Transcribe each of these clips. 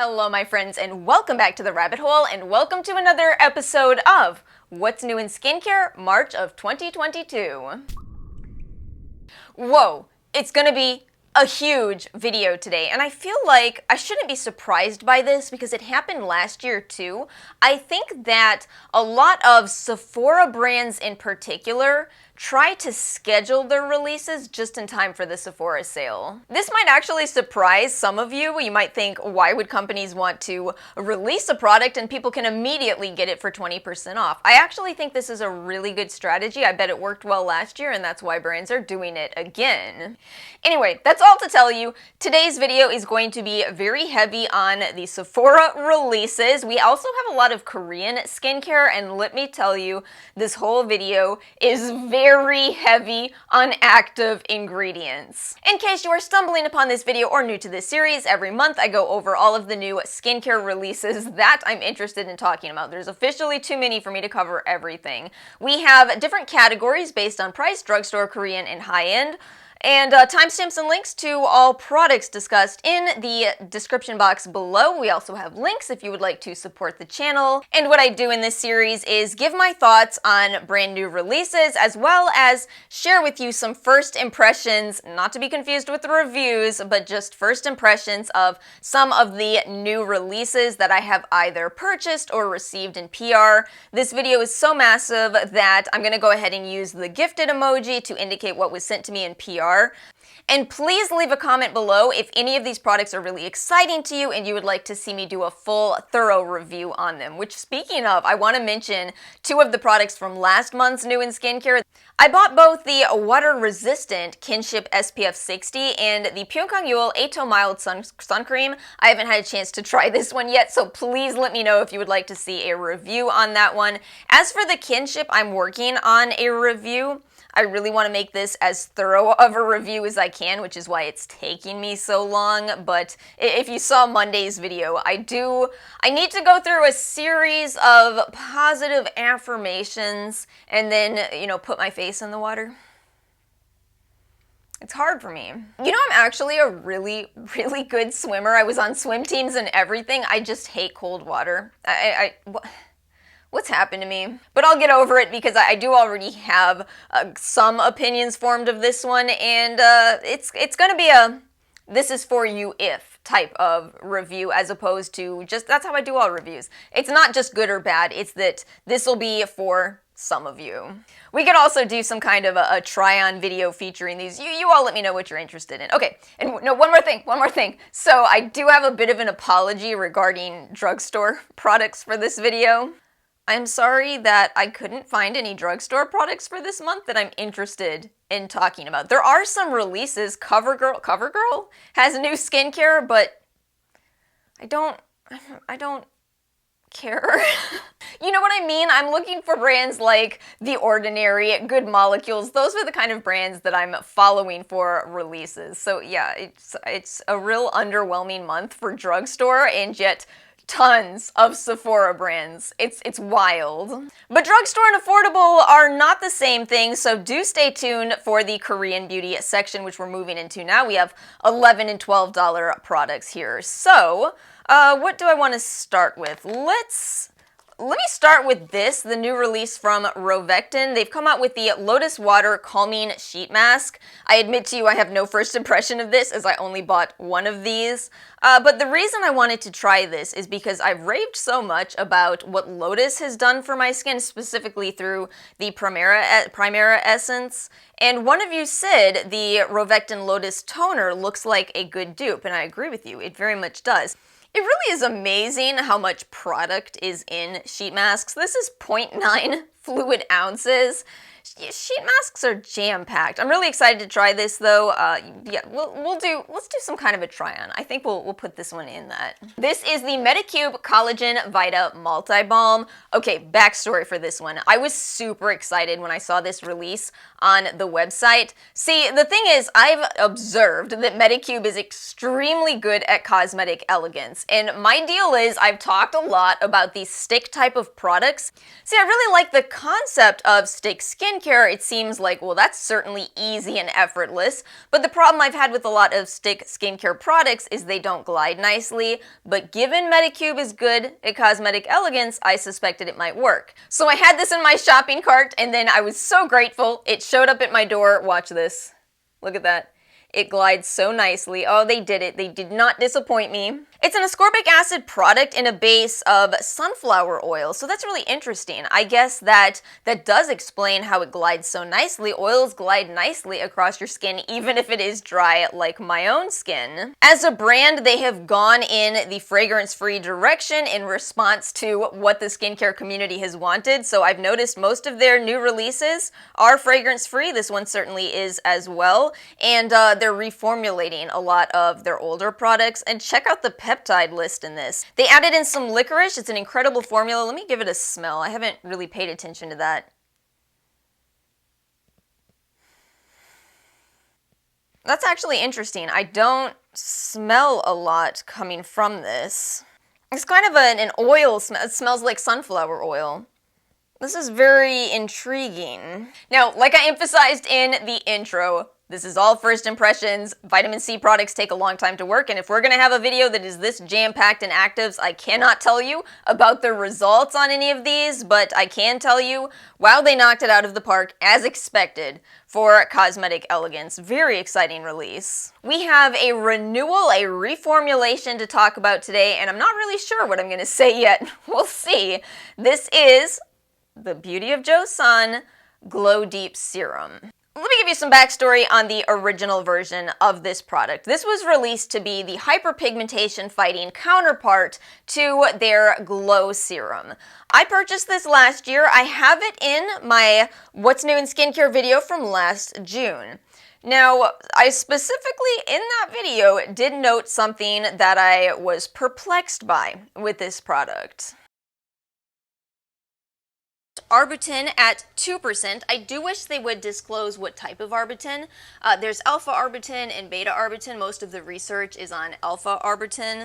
Hello my friends and welcome back to the rabbit hole and welcome to another episode of What's New in Skincare, March of 2022. Whoa, it's gonna be a huge video today, and I feel like I shouldn't be surprised by this because it happened last year too. I think that a lot of Sephora brands in particular try to schedule their releases just in time for the Sephora sale. This might actually surprise some of you. You might think, why would companies want to release a product and people can immediately get it for 20% off? I actually think this is a really good strategy. I bet it worked well last year and that's why brands are doing it again. Anyway, that's all to tell you. Today's video is going to be very heavy on the Sephora releases. We also have a lot of Korean skincare, and let me tell you, this whole video is very heavy on active ingredients. In case you are stumbling upon this video or new to this series, every month I go over all of the new skincare releases that I'm interested in talking about. There's officially too many for me to cover everything. We have different categories based on price: drugstore, Korean, and high-end. And timestamps and links to all products discussed in the description box below. We also have links if you would like to support the channel. And what I do in this series is give my thoughts on brand new releases, as well as share with you some first impressions, not to be confused with the reviews, but just first impressions of some of the new releases that I have either purchased or received in PR. This video is so massive that I'm going to go ahead and use the gifted emoji to indicate what was sent to me in PR. And please leave a comment below if any of these products are really exciting to you and you would like to see me do a full, thorough review on them. Which, speaking of, I want to mention two of the products from last month's new in skincare. I bought both the water-resistant Kinship SPF 60 and the Pyongyangul Ato Mild Sun Cream. I haven't had a chance to try this one yet, so please let me know if you would like to see a review on that one. As for the Kinship, I'm working on a review. I really want to make this as thorough of a review as I can, which is why it's taking me so long. But if you saw Monday's video, I need to go through a series of positive affirmations and then, put my face in the water. It's hard for me. I'm actually a really, really good swimmer. I was on swim teams and everything. I just hate cold water. What's happened to me? But I'll get over it because I do already have some opinions formed of this one, and it's gonna be a this is for you if type of review, as opposed to just, that's how I do all reviews. It's not just good or bad, it's that this will be for some of you. We could also do some kind of a try-on video featuring these. You all let me know what you're interested in. Okay, and no, one more thing. So I do have a bit of an apology regarding drugstore products for this video. I'm sorry that I couldn't find any drugstore products for this month that I'm interested in talking about. There are some releases. CoverGirl has new skincare, but I don't care. You know what I mean? I'm looking for brands like The Ordinary, Good Molecules. Those are the kind of brands that I'm following for releases. So yeah, it's a real underwhelming month for drugstore, and yet tons of Sephora brands. It's wild. But drugstore and affordable are not the same thing, so do stay tuned for the Korean beauty section, which we're moving into now. We have $11 and $12 products here. So, what do I want to start with? Let me start with this, the new release from Rovectin. They've come out with the Lotus Water Calming Sheet Mask. I admit to you I have no first impression of this, as I only bought one of these. But the reason I wanted to try this is because I've raved so much about what Lotus has done for my skin, specifically through the Primera Essence. And one of you said the Rovectin Lotus Toner looks like a good dupe, and I agree with you, it very much does. It really is amazing how much product is in sheet masks. This is 0.9 fluid ounces. Sheet masks are jam-packed. I'm really excited to try this though. Yeah, let's do some kind of a try-on. I think we'll put this one in that. This is the Medicube Collagen Vita Multi-Balm. Okay, backstory for this one. I was super excited when I saw this release on the website. See, the thing is, I've observed that Medicube is extremely good at cosmetic elegance, and my deal is I've talked a lot about these stick type of products. See, I really like the concept of stick skincare, it seems like, well, that's certainly easy and effortless, but the problem I've had with a lot of stick skincare products is they don't glide nicely, but given Medicube is good at cosmetic elegance, I suspected it might work. So I had this in my shopping cart, and then I was so grateful it showed up at my door. Watch this. Look at that. It glides so nicely. Oh, they did it. They did not disappoint me. It's an ascorbic acid product in a base of sunflower oil, so that's really interesting. I guess that does explain how it glides so nicely. Oils glide nicely across your skin, even if it is dry like my own skin. As a brand, they have gone in the fragrance-free direction in response to what the skincare community has wanted, so I've noticed most of their new releases are fragrance-free. This one certainly is as well, and they're reformulating a lot of their older products, and check out the peptide list in this. They added in some licorice. It's an incredible formula. Let me give it a smell. I haven't really paid attention to that. That's actually interesting. I don't smell a lot coming from this. It's kind of an oil smell. It smells like sunflower oil. This is very intriguing. Now, like I emphasized in the intro, this is all first impressions. Vitamin C products take a long time to work, and if we're gonna have a video that is this jam-packed in actives, I cannot tell you about the results on any of these, but I can tell you, wow, they knocked it out of the park as expected for cosmetic elegance. Very exciting release. We have a renewal, a reformulation to talk about today, and I'm not really sure what I'm gonna say yet. We'll see. This is the Beauty of Joseon Glow Deep Serum. Let me give you some backstory on the original version of this product. This was released to be the hyperpigmentation fighting counterpart to their Glow Serum. I purchased this last year. I have it in my What's New in Skincare video from last June. Now, I specifically in that video did note something that I was perplexed by with this product. Arbutin at 2%. I do wish they would disclose what type of Arbutin. There's alpha Arbutin and beta Arbutin. Most of the research is on alpha Arbutin.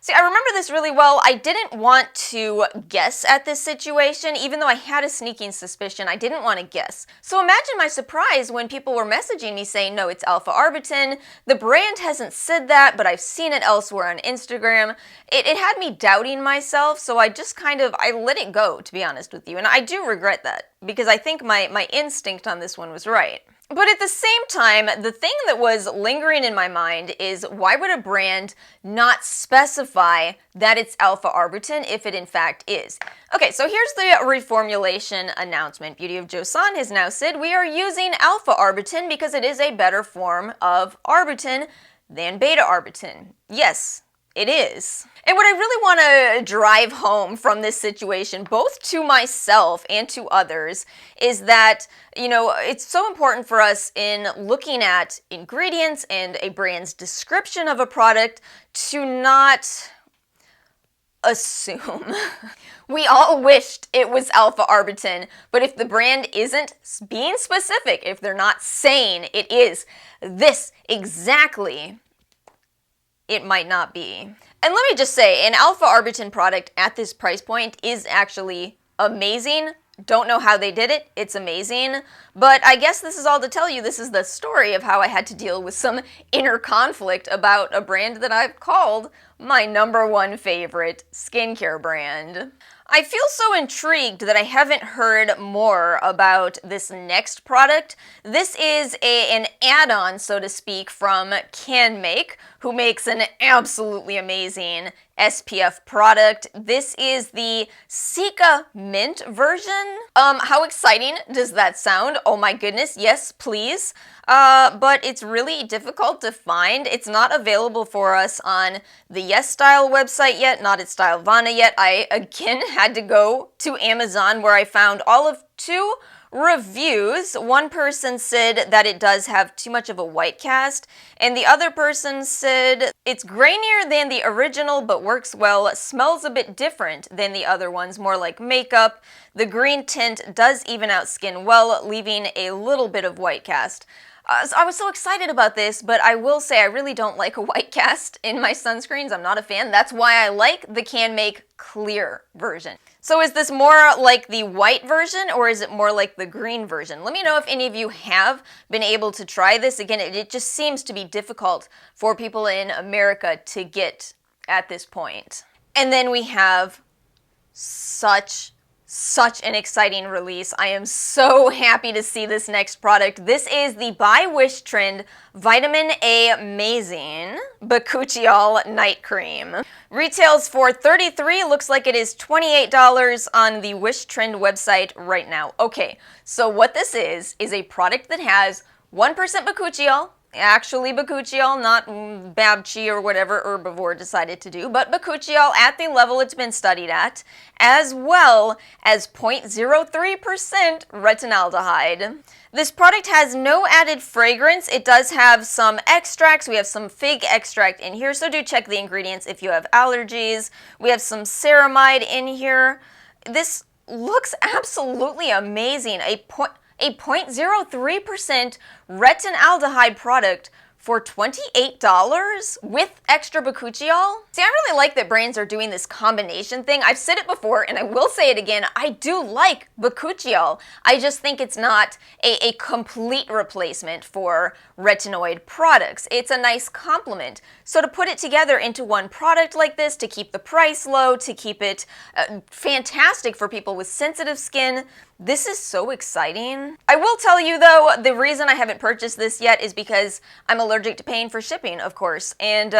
See, I remember this really well. I didn't want to guess at this situation, even though I had a sneaking suspicion. I didn't want to guess. So imagine my surprise when people were messaging me saying, no, it's alpha Arbutin. The brand hasn't said that, but I've seen it elsewhere on Instagram. It had me doubting myself, so I just I let it go, to be honest with you. And I do regret that, because I think my instinct on this one was right. But at the same time, the thing that was lingering in my mind is, why would a brand not specify that it's alpha Arbutin if it in fact is? Okay, so here's the reformulation announcement. Beauty of Joseon has now said we are using alpha Arbutin because it is a better form of Arbutin than beta Arbutin. Yes, it is. And what I really want to drive home from this situation, both to myself and to others, is that, it's so important for us in looking at ingredients and a brand's description of a product to not assume. We all wished it was alpha Arbutin, but if the brand isn't being specific, if they're not saying it is this exactly, it might not be. And let me just say, an alpha Arbutin product at this price point is actually amazing. Don't know how they did it. It's amazing. But I guess this is all to tell you, this is the story of how I had to deal with some inner conflict about a brand that I've called my #1 favorite skincare brand. I feel so intrigued that I haven't heard more about this next product. This is an add-on, so to speak, from Canmake, who makes an absolutely amazing SPF product. This is the Cica mint version. How exciting does that sound? Oh my goodness, yes, please. But it's really difficult to find. It's not available for us on the Yes Style website yet, not at Stylevana yet. I, again, had to go to Amazon, where I found all of 2 reviews. One person said that it does have too much of a white cast, and the other person said it's grainier than the original but works well, smells a bit different than the other ones, more like makeup. The green tint does even out skin well, leaving a little bit of white cast. So I was so excited about this, but I will say I really don't like a white cast in my sunscreens. I'm not a fan. That's why I like the Canmake clear version. So is this more like the white version, or is it more like the green version? Let me know if any of you have been able to try this. Again, it just seems to be difficult for people in America to get at this point. And then we have such an exciting release. I am so happy to see this next product. This is the by Wishtrend Vitamin A Amazing Bakuchiol Night Cream. Retails for $33, looks like it is $28 on the Wishtrend website right now. Okay, so what this is a product that has 1% Bakuchiol, actually Bakuchiol, not Babchi or whatever herbivore decided to do, but Bakuchiol at the level it's been studied at, as well as 0.03% Retinaldehyde. This product has no added fragrance. It does have some extracts. We have some fig extract in here, so do check the ingredients if you have allergies. We have some ceramide in here. This looks absolutely amazing. A 0.03% retinaldehyde product for $28 with extra Bakuchiol? See, I really like that brands are doing this combination thing. I've said it before, and I will say it again, I do like Bakuchiol. I just think it's not a complete replacement for retinoid products. It's a nice complement. So to put it together into one product like this, to keep the price low, to keep it fantastic for people with sensitive skin, this is so exciting. I will tell you though, the reason I haven't purchased this yet is because I'm allergic to paying for shipping, of course, and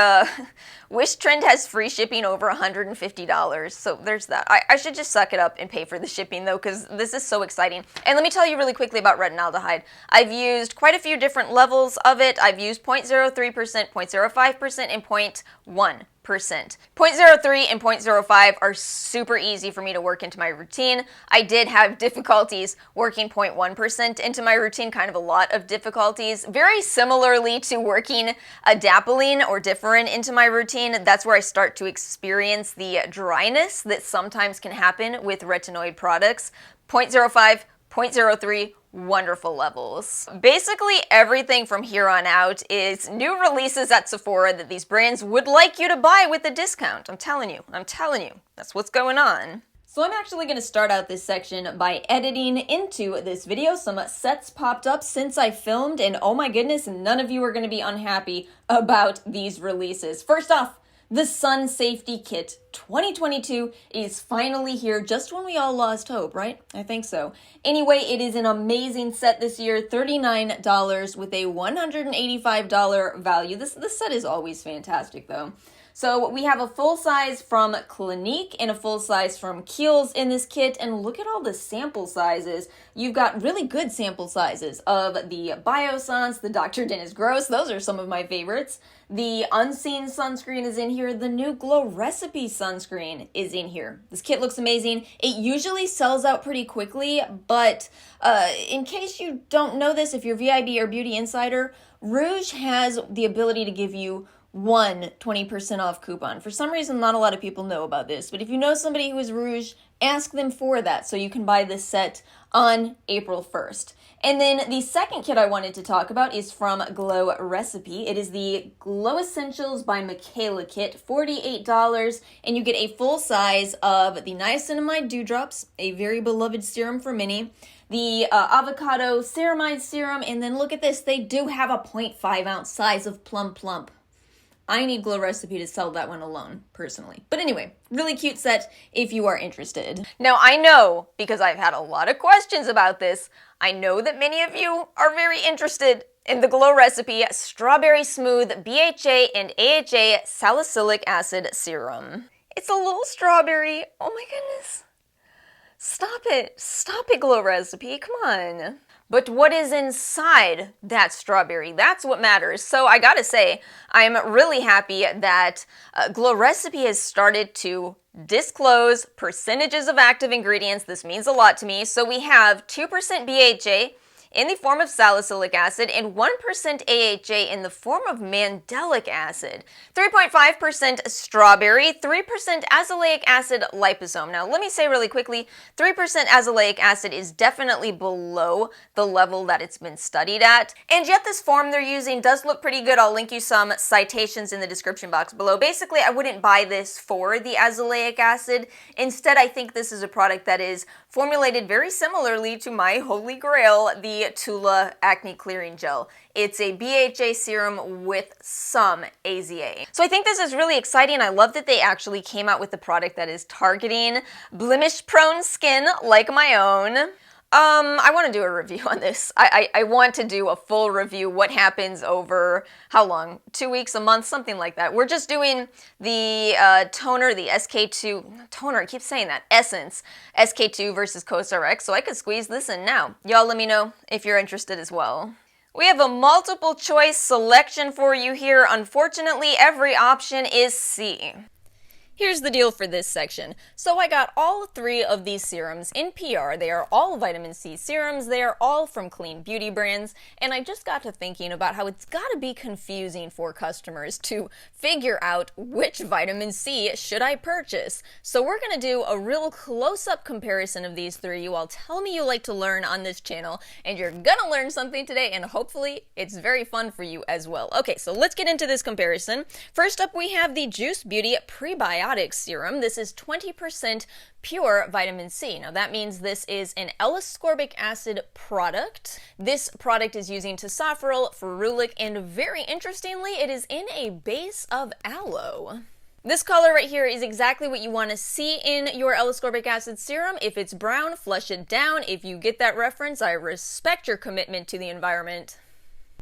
Wishtrend has free shipping over $150, so there's that. I should just suck it up and pay for the shipping though, because this is so exciting. And let me tell you really quickly about retinaldehyde. I've used quite a few different levels of it. I've used 0.03%, 0.05%, and 0.1%. 0.03 and 0.05 are super easy for me to work into my routine. I did have difficulties working 0.1% into my routine, kind of a lot of difficulties. Very similarly to working adapalene or differin into my routine, that's where I start to experience the dryness that sometimes can happen with retinoid products. 0.05, 0.03, wonderful levels. Basically everything from here on out is new releases at Sephora that these brands would like you to buy with a discount. I'm telling you, that's what's going on. So I'm actually going to start out this section by editing into this video. Some sets popped up since I filmed, and oh my goodness, none of you are going to be unhappy about these releases. First off, the Sun Safety Kit 2022 is finally here, just when we all lost hope, right? I think so. Anyway, it is an amazing set this year, $39 with a $185 value. This set is always fantastic though. So we have a full size from Clinique and a full size from Kiehl's in this kit, and look at all the sample sizes. You've got really good sample sizes of the Biossance, the Dr. Dennis Gross, those are some of my favorites. The Unseen sunscreen is in here. The new Glow Recipe sunscreen is in here. This kit looks amazing. It usually sells out pretty quickly, but in case you don't know this, if you're VIB or Beauty Insider, Rouge has the ability to give you one 20% off coupon. For some reason, not a lot of people know about this, but if you know somebody who is Rouge, ask them for that so you can buy this set on April 1st. And then the second kit I wanted to talk about is from Glow Recipe. It is the Glow Essentials by Michaela kit, $48, and you get a full size of the Niacinamide Dewdrops, a very beloved serum for many, the Avocado Ceramide Serum, and then look at this, they do have a 0.5 ounce size of Plum Plump. I need Glow Recipe to sell that one alone, personally. But anyway, really cute set if you are interested. Now, I know, because I've had a lot of questions about this, I know that many of you are very interested in the Glow Recipe Strawberry Smooth BHA and AHA Salicylic Acid Serum. It's a little strawberry. Oh my goodness. Stop it, Glow Recipe, come on. But what is inside that strawberry? That's what matters. So I gotta say, I'm really happy that Glow Recipe has started to disclose percentages of active ingredients. This means a lot to me. So we have 2% BHA in the form of salicylic acid and 1% AHA in the form of mandelic acid. 3.5% strawberry, 3% azelaic acid liposome. Now let me say really quickly, 3% azelaic acid is definitely below the level that it's been studied at, and yet this form they're using does look pretty good. I'll link you some citations in the description box below. Basically, I wouldn't buy this for the azelaic acid. Instead, I think this is a product that is formulated very similarly to my holy grail, the Tula Acne Clearing Gel. It's a BHA serum with some AZA. So I think this is really exciting. I love that they actually came out with a product that is targeting blemish-prone skin like my own. I want to do a review on this. I want to do a full review. What happens over, how long? 2 weeks, a month, something like that. We're just doing the toner, the SK2, toner, I keep saying that, Essence, SK2 versus COSRX, so I could squeeze this in now. Y'all let me know if you're interested as well. We have a multiple choice selection for you here. Unfortunately, every option is C. Here's the deal for this section. So I got all 3 of these serums in PR. They are all vitamin C serums. They are all from clean beauty brands. And I just got to thinking about how it's got to be confusing for customers to figure out which vitamin C should I purchase. So we're going to do a real close-up comparison of these 3. You all tell me you like to learn on this channel, and you're gonna learn something today, and hopefully it's very fun for you as well. Okay, so let's get into this comparison. First up, we have the Juice Beauty Prebiotic Serum. This is 20% pure vitamin C. Now that means this is an L-ascorbic acid product. This product is using tocopherol, ferulic, and very interestingly, it is in a base of aloe. This color right here is exactly what you want to see in your L-ascorbic acid serum. If it's brown, flush it down. If you get that reference, I respect your commitment to the environment.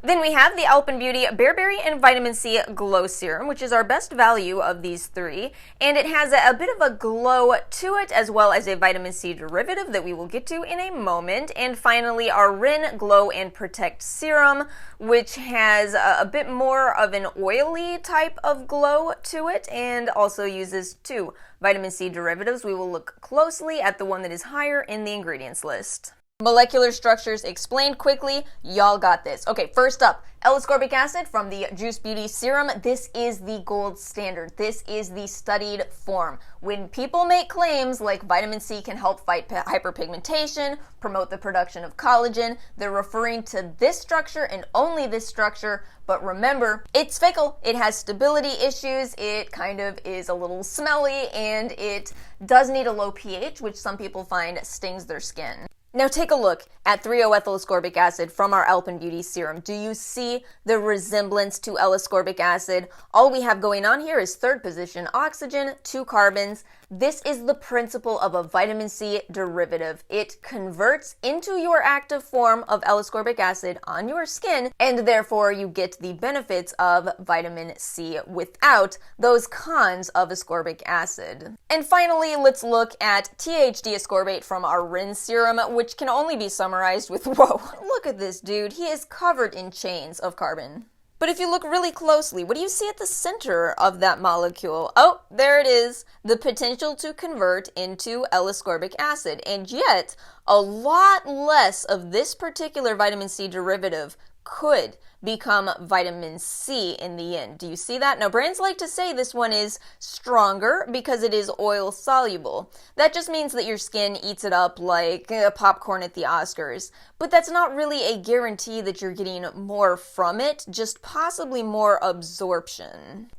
Then we have the Alpenbeauty Bearberry and Vitamin C Glow Serum, which is our best value of these 3, and it has a bit of a glow to it, as well as a vitamin C derivative that we will get to in a moment. And finally, our Rin Glow and Protect Serum, which has a bit more of an oily type of glow to it, and also uses 2 vitamin C derivatives. We will look closely at the one that is higher in the ingredients list. Molecular structures explained quickly. Y'all got this. Okay, first up, L-ascorbic acid from the Juice Beauty Serum. This is the gold standard. This is the studied form. When people make claims like vitamin C can help fight hyperpigmentation, promote the production of collagen, they're referring to this structure and only this structure. But remember, it's fickle. It has stability issues. It kind of is a little smelly, and it does need a low pH, which some people find stings their skin. Now take a look at 3-O-ethyl-ascorbic acid from our Alpenbeauty serum. Do you see the resemblance to L-ascorbic acid? All we have going on here is 3rd position oxygen, 2 carbons. This is the principle of a vitamin C derivative. It converts into your active form of L-ascorbic acid on your skin, and therefore you get the benefits of vitamin C without those cons of ascorbic acid. And finally, let's look at THD ascorbate from our Rin serum, which can only be summarized with, whoa, look at this dude. He is covered in chains of carbon. But if you look really closely, what do you see at the center of that molecule? Oh, there it is, the potential to convert into L-ascorbic acid. And yet, a lot less of this particular vitamin C derivative could become vitamin C in the end. Do you see that? Now, brands like to say this one is stronger because it is oil soluble. That just means that your skin eats it up like popcorn at the Oscars. But that's not really a guarantee that you're getting more from it, just possibly more absorption.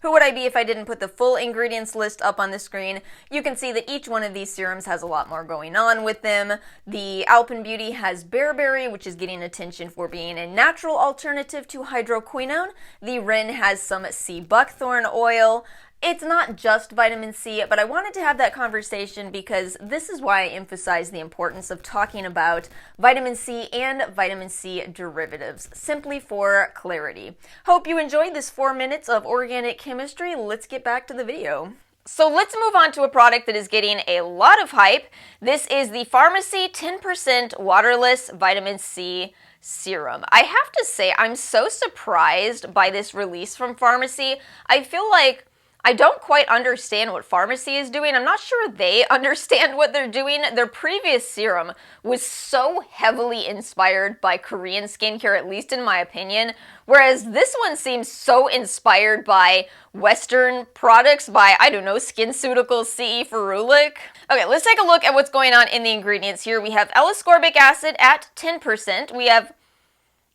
Who would I be if I didn't put the full ingredients list up on the screen? You can see that each one of these serums has a lot more going on with them. The Alpenbeauty has bearberry, which is getting attention for being a natural alternative to hydroquinone. The Rin has some sea buckthorn oil. It's not just vitamin C, but I wanted to have that conversation because this is why I emphasize the importance of talking about vitamin C and vitamin C derivatives, simply for clarity. Hope you enjoyed this 4 minutes of organic chemistry. Let's get back to the video. So let's move on to a product that is getting a lot of hype. This is the Farmacy 10% Waterless Vitamin C Serum. I have to say, I'm so surprised by this release from Farmacy. I feel like I don't quite understand what Farmacy is doing. I'm not sure they understand what they're doing. Their previous serum was so heavily inspired by Korean skincare, at least in my opinion, whereas this one seems so inspired by Western products, by, I don't know, SkinCeuticals CE Ferulic. Okay, let's take a look at what's going on in the ingredients here. We have L-ascorbic acid at 10%. We have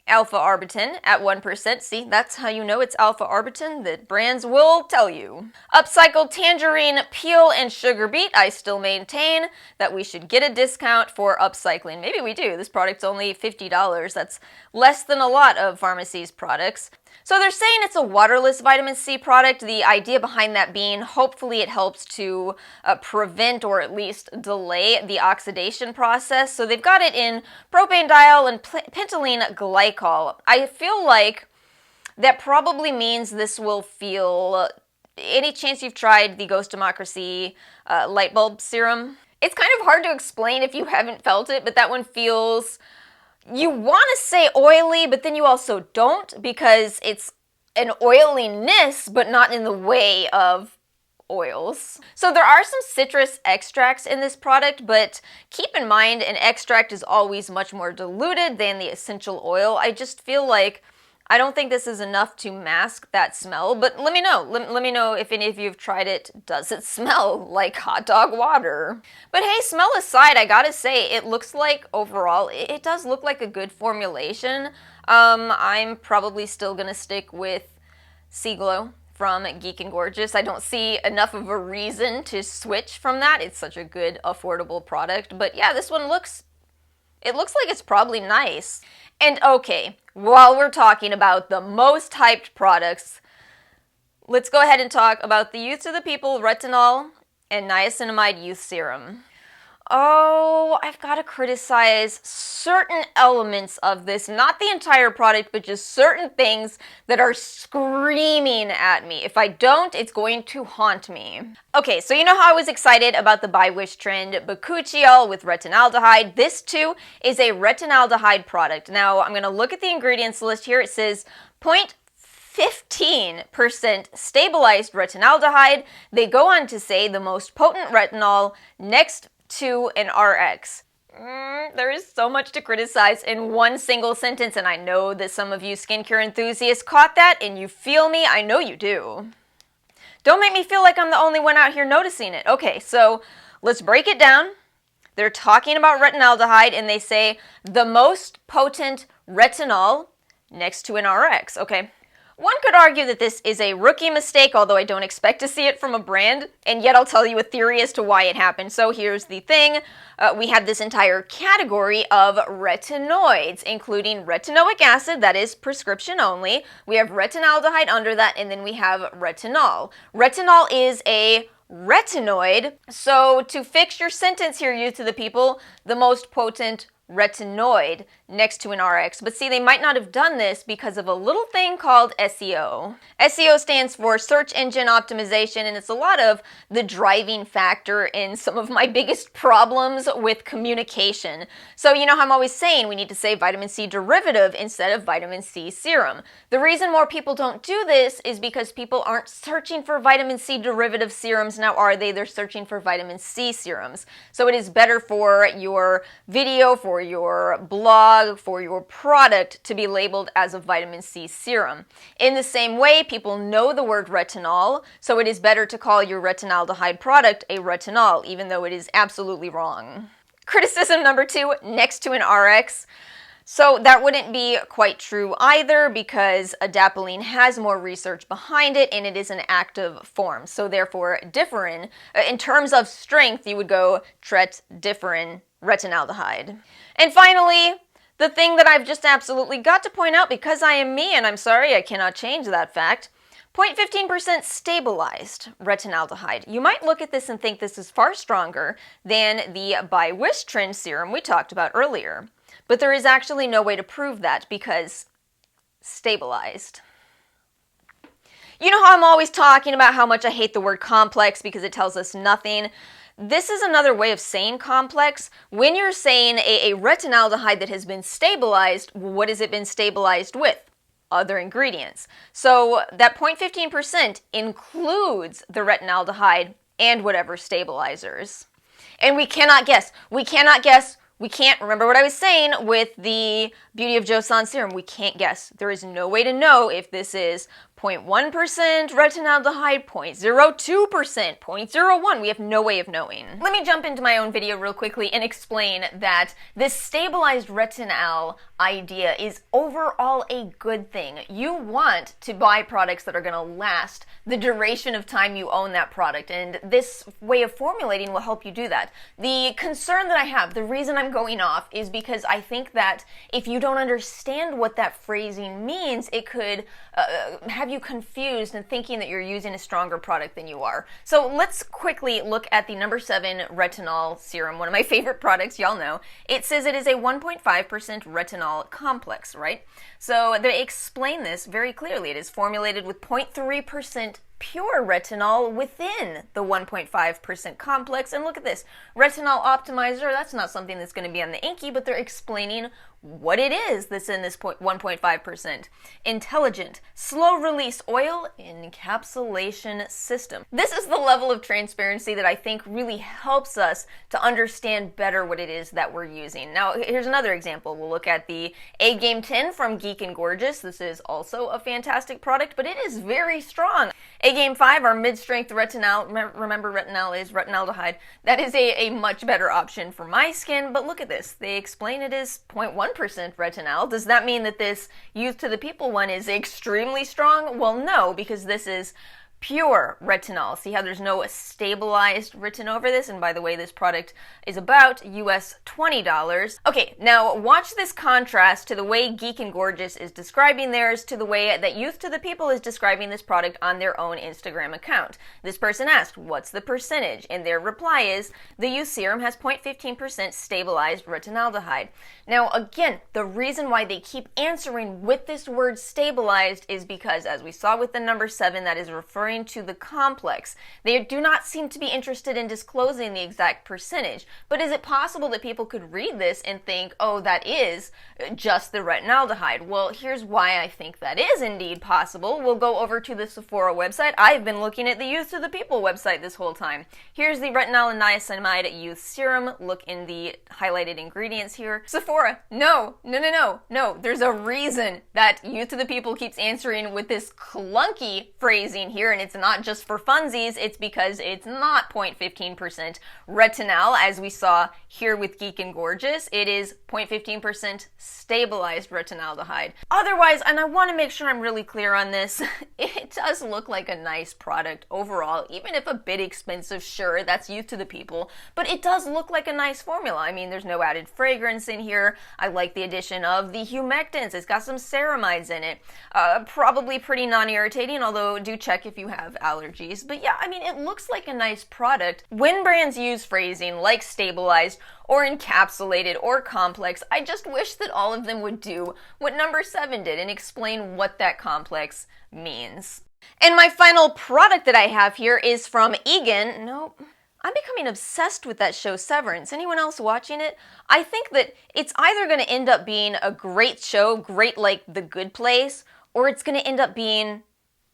alpha Arbutin at 1%. See, that's how you know it's alpha Arbutin. The brands will tell you. Upcycled tangerine peel and sugar beet. I still maintain that we should get a discount for upcycling. Maybe we do. This product's only $50. That's less than a lot of Farmacy's products. So they're saying it's a waterless vitamin C product. The idea behind that being hopefully it helps to prevent or at least delay the oxidation process. So they've got it in propanediol and pentylene glycol. I feel like that probably means this will feel... Any chance you've tried the Ghost Democracy light bulb serum? It's kind of hard to explain if you haven't felt it, but that one feels... You want to say oily, but then you also don't, because it's an oiliness, but not in the way of oils. So there are some citrus extracts in this product, but keep in mind an extract is always much more diluted than the essential oil. I just feel like I don't think this is enough to mask that smell, but let me know. Let me know if any of you have tried it. Does it smell like hot dog water? But hey, smell aside, I gotta say, it looks like overall, it does look like a good formulation. I'm probably still gonna stick with Glow from Geek and Gorgeous. I don't see enough of a reason to switch from that. It's such a good, affordable product. But yeah, this one looks like it's probably nice. And okay, while we're talking about the most hyped products, let's go ahead and talk about the Youth to the People Retinal and Niacinamide Youth Serum. Oh, I've got to criticize certain elements of this, not the entire product, but just certain things that are screaming at me. If I don't, it's going to haunt me. Okay, so you know how I was excited about the by Wishtrend Bakuchiol with Retinaldehyde? This too is a Retinaldehyde product. Now, I'm going to look at the ingredients list here. It says 15% stabilized retinaldehyde. They go on to say the most potent retinol next to an RX. There is so much to criticize in one single sentence, and I know that some of you skincare enthusiasts caught that, and you feel me. I know you do. Don't make me feel like I'm the only one out here noticing it. Okay, so let's break it down. They're talking about retinaldehyde, and they say the most potent retinol next to an RX. Okay. One could argue that this is a rookie mistake, although I don't expect to see it from a brand, and yet I'll tell you a theory as to why it happened. So here's the thing. We have this entire category of retinoids, including retinoic acid, that is prescription only. We have retinaldehyde under that, and then we have retinol. Retinol is a retinoid, so to fix your sentence here, Youth to the People, the most potent retinoid next to an RX. But see, they might not have done this because of a little thing called SEO. SEO stands for search engine optimization, and it's a lot of the driving factor in some of my biggest problems with communication. So you know how I'm always saying we need to say vitamin C derivative instead of vitamin C serum. The reason more people don't do this is because people aren't searching for vitamin C derivative serums now, are they? They're searching for vitamin C serums. So it is better for your video, for your blog, for your product to be labeled as a vitamin C serum. In the same way, people know the word retinol, so it is better to call your retinaldehyde product a retinol, even though it is absolutely wrong. Criticism number 2, next to an RX. So that wouldn't be quite true either, because adapalene has more research behind it and it is an active form. So therefore, differin, in terms of strength, you would go tret-differin retinaldehyde. And finally, the thing that I've just absolutely got to point out, because I am me and I'm sorry I cannot change that fact, 0.15% stabilized retinaldehyde. You might look at this and think this is far stronger than the by Wishtrend serum we talked about earlier. But there is actually no way to prove that, because stabilized. You know how I'm always talking about how much I hate the word complex because it tells us nothing? This is another way of saying complex. When you're saying a retinaldehyde that has been stabilized, what has it been stabilized with? other ingredients. So that 0.15% includes the retinaldehyde and whatever stabilizers. And we cannot guess. We can't remember what I was saying with the Beauty of Joseon serum. We can't guess. There is no way to know if this is 0.1% retinaldehyde, 0.02%, 0.01. We have no way of knowing. Let me jump into my own video real quickly and explain that this stabilized retinal idea is overall a good thing. You want to buy products that are going to last the duration of time you own that product, and this way of formulating will help you do that. The concern that I have, the reason I'm going off, is because I think that if you don't understand what that phrasing means, it could have you confused and thinking that you're using a stronger product than you are. So let's quickly look at the number 7 retinol serum, one of my favorite products, y'all know. It says it is a 1.5% retinol complex, right? So they explain this very clearly. It is formulated with 0.3% pure retinol within the 1.5% complex. And look at this, retinol optimizer, that's not something that's going to be on the inky, but they're explaining what it is that's in this 1.5%. Intelligent, slow-release oil encapsulation system. This is the level of transparency that I think really helps us to understand better what it is that we're using. Now, here's another example. We'll look at the A-Game 10 from Geek and Gorgeous. This is also a fantastic product, but it is very strong. A-Game 5, our mid-strength retinal, remember retinal is retinaldehyde. That is a much better option for my skin, but look at this. They explain it is 0.1% retinal. Does that mean that this Youth to the People one is extremely strong? Well, no, because this is pure retinol. See how there's no stabilized written over this? And by the way, this product is about US $20. Okay, now watch this contrast to the way Geek and Gorgeous is describing theirs to the way that Youth to the People is describing this product on their own Instagram account. This person asked, what's the percentage? And their reply is, the Youth Serum has 0.15% stabilized retinaldehyde. Now again, the reason why they keep answering with this word stabilized is because, as we saw with the number 7, that is referring to the complex. They do not seem to be interested in disclosing the exact percentage, but is it possible that people could read this and think, oh, that is just the retinaldehyde? Well, here's why I think that is indeed possible. We'll go over to the Sephora website. I've been looking at the Youth to the People website this whole time. Here's the Retinal and Niacinamide Youth Serum. Look in the highlighted ingredients here. Sephora, no. There's a reason that Youth to the People keeps answering with this clunky phrasing here, and it's not just for funsies, it's because it's not 0.15% retinal, as we saw here with Geek and Gorgeous. It is 0.15% stabilized retinaldehyde. Otherwise, and I want to make sure I'm really clear on this, it does look like a nice product overall, even if a bit expensive, sure, that's Youth to the People, but it does look like a nice formula. I mean, there's no added fragrance in here. I like the addition of the humectants. It's got some ceramides in it. Probably pretty non-irritating, although do check if you have allergies. But yeah, I mean, it looks like a nice product. When brands use phrasing like stabilized or encapsulated or complex, I just wish that all of them would do what number 7 did and explain what that complex means. And my final product that I have here is from Eadem. Nope. I'm becoming obsessed with that show Severance. Anyone else watching it? I think that it's either going to end up being a great show, great like The Good Place, or it's going to end up being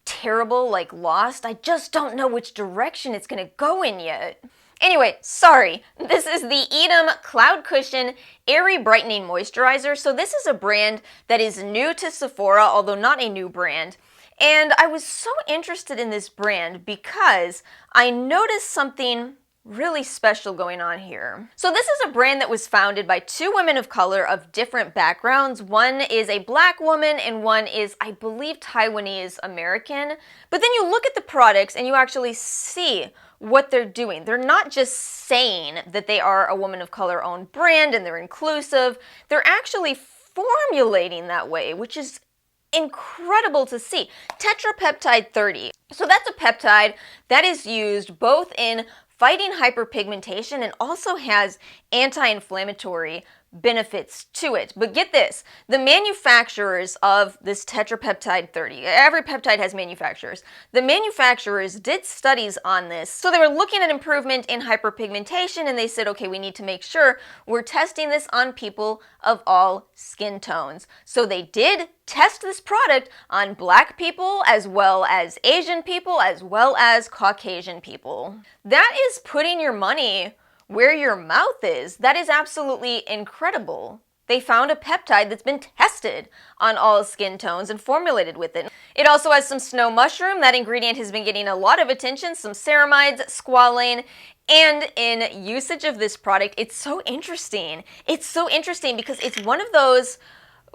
terrible like Lost. I just don't know which direction it's going to go in yet. Anyway, sorry. This is the Eadem Cloud Cushion Airy Brightening Moisturizer. So this is a brand that is new to Sephora, although not a new brand. And I was so interested in this brand because I noticed something really special going on here. So this is a brand that was founded by 2 women of color of different backgrounds. One is a black woman and one is, I believe, Taiwanese American. But then you look at the products and you actually see what they're doing. They're not just saying that they are a woman of color owned brand and they're inclusive. They're actually formulating that way, which is incredible to see. Tetrapeptide 30. So that's a peptide that is used both in fighting hyperpigmentation and also has anti-inflammatory benefits to it. But get this, the manufacturers of this tetrapeptide 30, every peptide has manufacturers, the manufacturers did studies on this. So they were looking at improvement in hyperpigmentation, and they said, okay, we need to make sure we're testing this on people of all skin tones. So they did test this product on Black people, as well as Asian people, as well as Caucasian people. That is putting your money where your mouth is. That is absolutely incredible. They found a peptide that's been tested on all skin tones and formulated with it. It also has some snow mushroom. That ingredient has been getting a lot of attention, some ceramides, squalane, and in usage of this product, it's so interesting. It's so interesting because it's one of those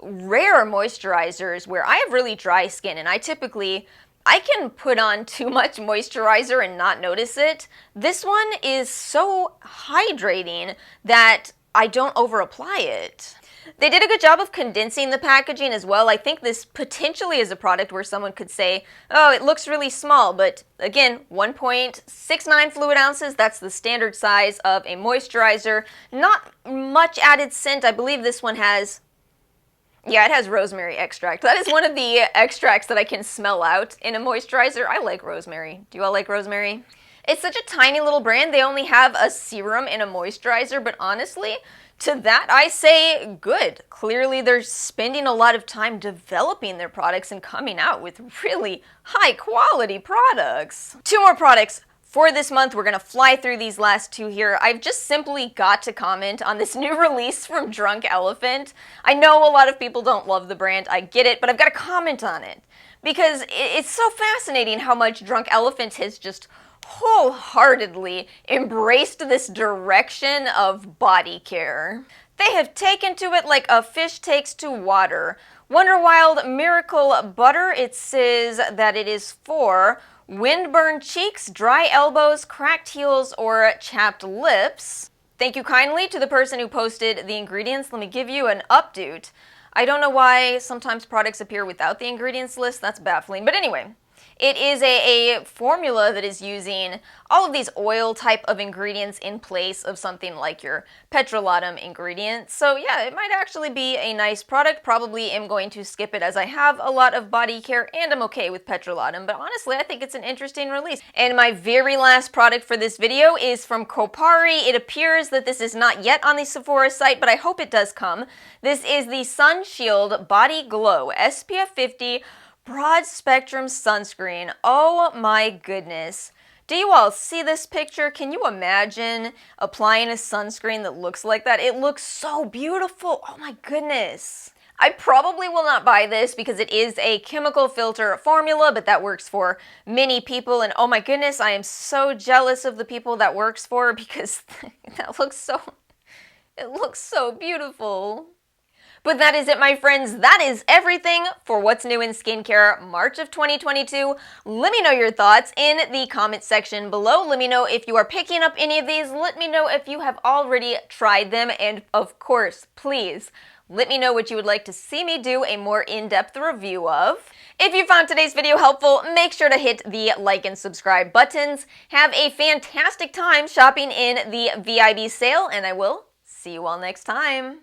rare moisturizers where I have really dry skin, and I can put on too much moisturizer and not notice it. This one is so hydrating that I don't over-apply it. They did a good job of condensing the packaging as well. I think this potentially is a product where someone could say, oh, it looks really small, but again, 1.69 fluid ounces, that's the standard size of a moisturizer. Not much added scent. I believe this one has, yeah, it has rosemary extract. That is one of the extracts that I can smell out in a moisturizer. I like rosemary. Do you all like rosemary? It's such a tiny little brand. They only have a serum and a moisturizer, but honestly, to that I say good. Clearly they're spending a lot of time developing their products and coming out with really high quality products. 2 more products for this month. We're gonna fly through these last 2 here. I've just simply got to comment on this new release from Drunk Elephant. I know a lot of people don't love the brand, I get it, but I've got to comment on it because it's so fascinating how much Drunk Elephant has just wholeheartedly embraced this direction of body care. They have taken to it like a fish takes to water. Wonderwild Miracle Butter, it says that it is for windburned cheeks, dry elbows, cracked heels, or chapped lips. Thank you kindly to the person who posted the ingredients. Let me give you an update. I don't know why sometimes products appear without the ingredients list. That's baffling. But anyway, it is a formula that is using all of these oil type of ingredients in place of something like your petrolatum ingredients. So yeah, it might actually be a nice product. Probably am going to skip it as I have a lot of body care and I'm okay with petrolatum, but honestly I think it's an interesting release. And my very last product for this video is from Kopari. It appears that this is not yet on the Sephora site, but I hope it does come. This is the Sun Shield Body Glow SPF 50 Broad Spectrum Sunscreen. Oh my goodness. Do you all see this picture? Can you imagine applying a sunscreen that looks like that? It looks so beautiful. Oh my goodness. I probably will not buy this because it is a chemical filter formula, but that works for many people. And oh my goodness, I am so jealous of the people that works for because it looks so beautiful. But that is it, my friends. That is everything for what's new in skincare March of 2022. Let me know your thoughts in the comment section below. Let me know if you are picking up any of these. Let me know if you have already tried them. And of course, please, let me know what you would like to see me do a more in-depth review of. If you found today's video helpful, make sure to hit the like and subscribe buttons. Have a fantastic time shopping in the VIB sale, and I will see you all next time.